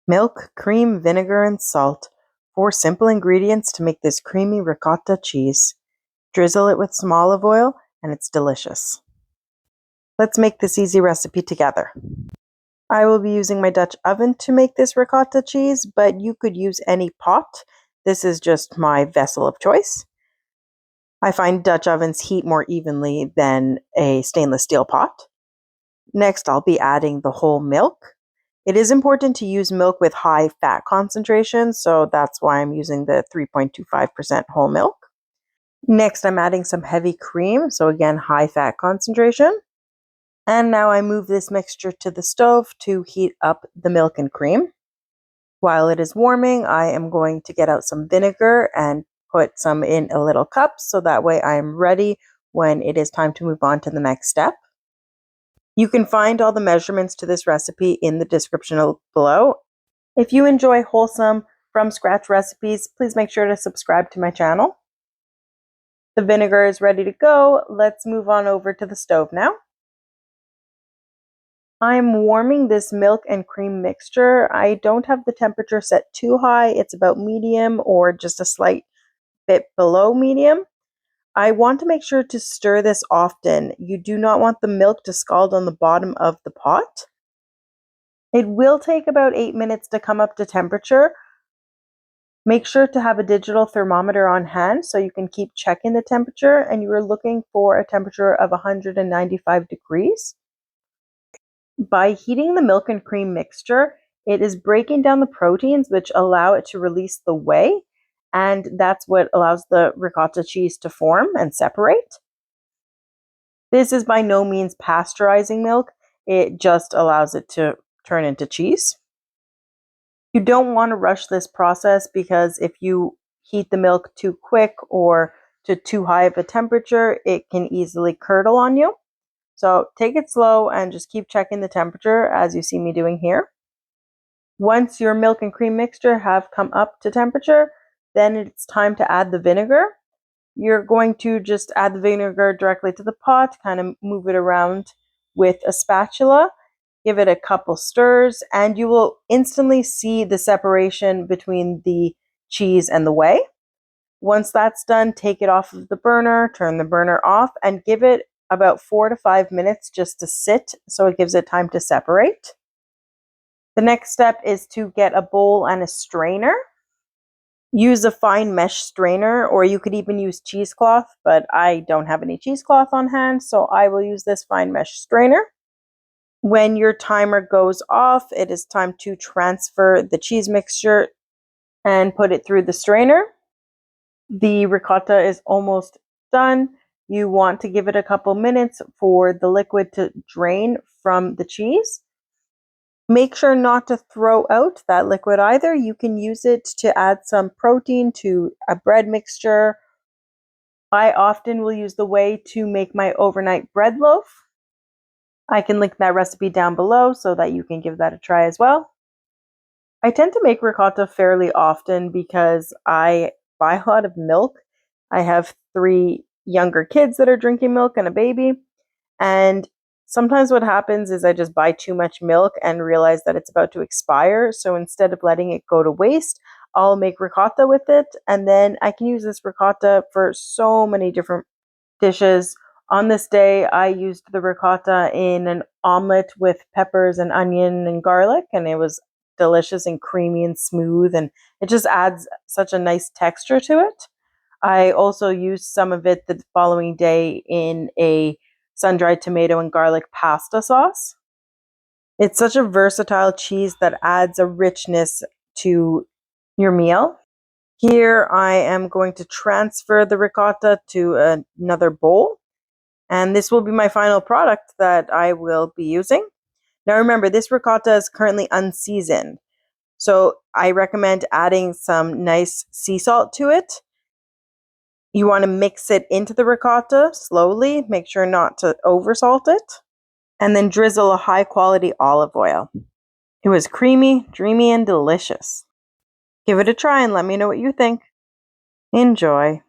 Milk, cream, vinegar, and salt. 4 simple ingredients to make this creamy ricotta cheese. Drizzle it with some olive oil and it's delicious. Let's make this easy recipe together. I will be using my Dutch oven to make this ricotta cheese, but you could use any pot. This is just my vessel of choice. I find Dutch ovens heat more evenly than a stainless steel pot. Next, I'll be adding the whole milk. It is important to use milk with high fat concentration, so that's why I'm using the 3.25% whole milk. Next, I'm adding some heavy cream, so again, high fat concentration. And now I move this mixture to the stove to heat up the milk and cream. While it is warming, I am going to get out some vinegar and put some in a little cup, so that way I am ready when it is time to move on to the next step. You can find all the measurements to this recipe in the description below. If you enjoy wholesome, from scratch recipes, please make sure to subscribe to my channel. The vinegar is ready to go. Let's move on over to the stove now. I'm warming this milk and cream mixture. I don't have the temperature set too high. It's about medium or just a slight bit below medium. I want to make sure to stir this often. You do not want the milk to scald on the bottom of the pot. It will take about 8 minutes to come up to temperature. Make sure to have a digital thermometer on hand so you can keep checking the temperature, and you are looking for a temperature of 195 degrees. By heating the milk and cream mixture, it is breaking down the proteins which allow it to release the whey, and that's what allows the ricotta cheese to form and separate. This is by no means pasteurizing milk, it just allows it to turn into cheese. You don't want to rush this process because if you heat the milk too quick or to too high of a temperature, it can easily curdle on you. So take it slow and just keep checking the temperature as you see me doing here. Once your milk and cream mixture have come up to temperature, then it's time to add the vinegar. You're going to just add the vinegar directly to the pot, kind of move it around with a spatula, give it a couple stirs, and you will instantly see the separation between the cheese and the whey. Once that's done, take it off of the burner, turn the burner off, and give it about 4 to 5 minutes just to sit so it gives it time to separate. The next step is to get a bowl and a strainer. Use a fine mesh strainer, or you could even use cheesecloth, but I don't have any cheesecloth on hand, so I will use this fine mesh strainer. When your timer goes off, it is time to transfer the cheese mixture and put it through the strainer. The ricotta is almost done. You want to give it a couple minutes for the liquid to drain from the cheese. Make sure not to throw out that liquid either. You can use it to add some protein to a bread mixture. I often will use the whey to make my overnight bread loaf. I can link that recipe down below so that you can give that a try as well. I tend to make ricotta fairly often because I buy a lot of milk. I have 3 younger kids that are drinking milk and a baby, and sometimes what happens is I just buy too much milk and realize that it's about to expire, so instead of letting it go to waste, I'll make ricotta with it, and then I can use this ricotta for so many different dishes. On this day, I used the ricotta in an omelet with peppers and onion and garlic, and it was delicious and creamy and smooth, and it just adds such a nice texture to it. I also used some of it the following day in a sun-dried tomato and garlic pasta sauce. It's such a versatile cheese that adds a richness to your meal. Here I am going to transfer the ricotta to another bowl, and this will be my final product that I will be using. Now remember, this ricotta is currently unseasoned, so I recommend adding some nice sea salt to it. You want to mix it into the ricotta slowly, make sure not to oversalt it, and then drizzle a high quality olive oil. It was creamy, dreamy, and delicious. Give it a try and let me know what you think. Enjoy.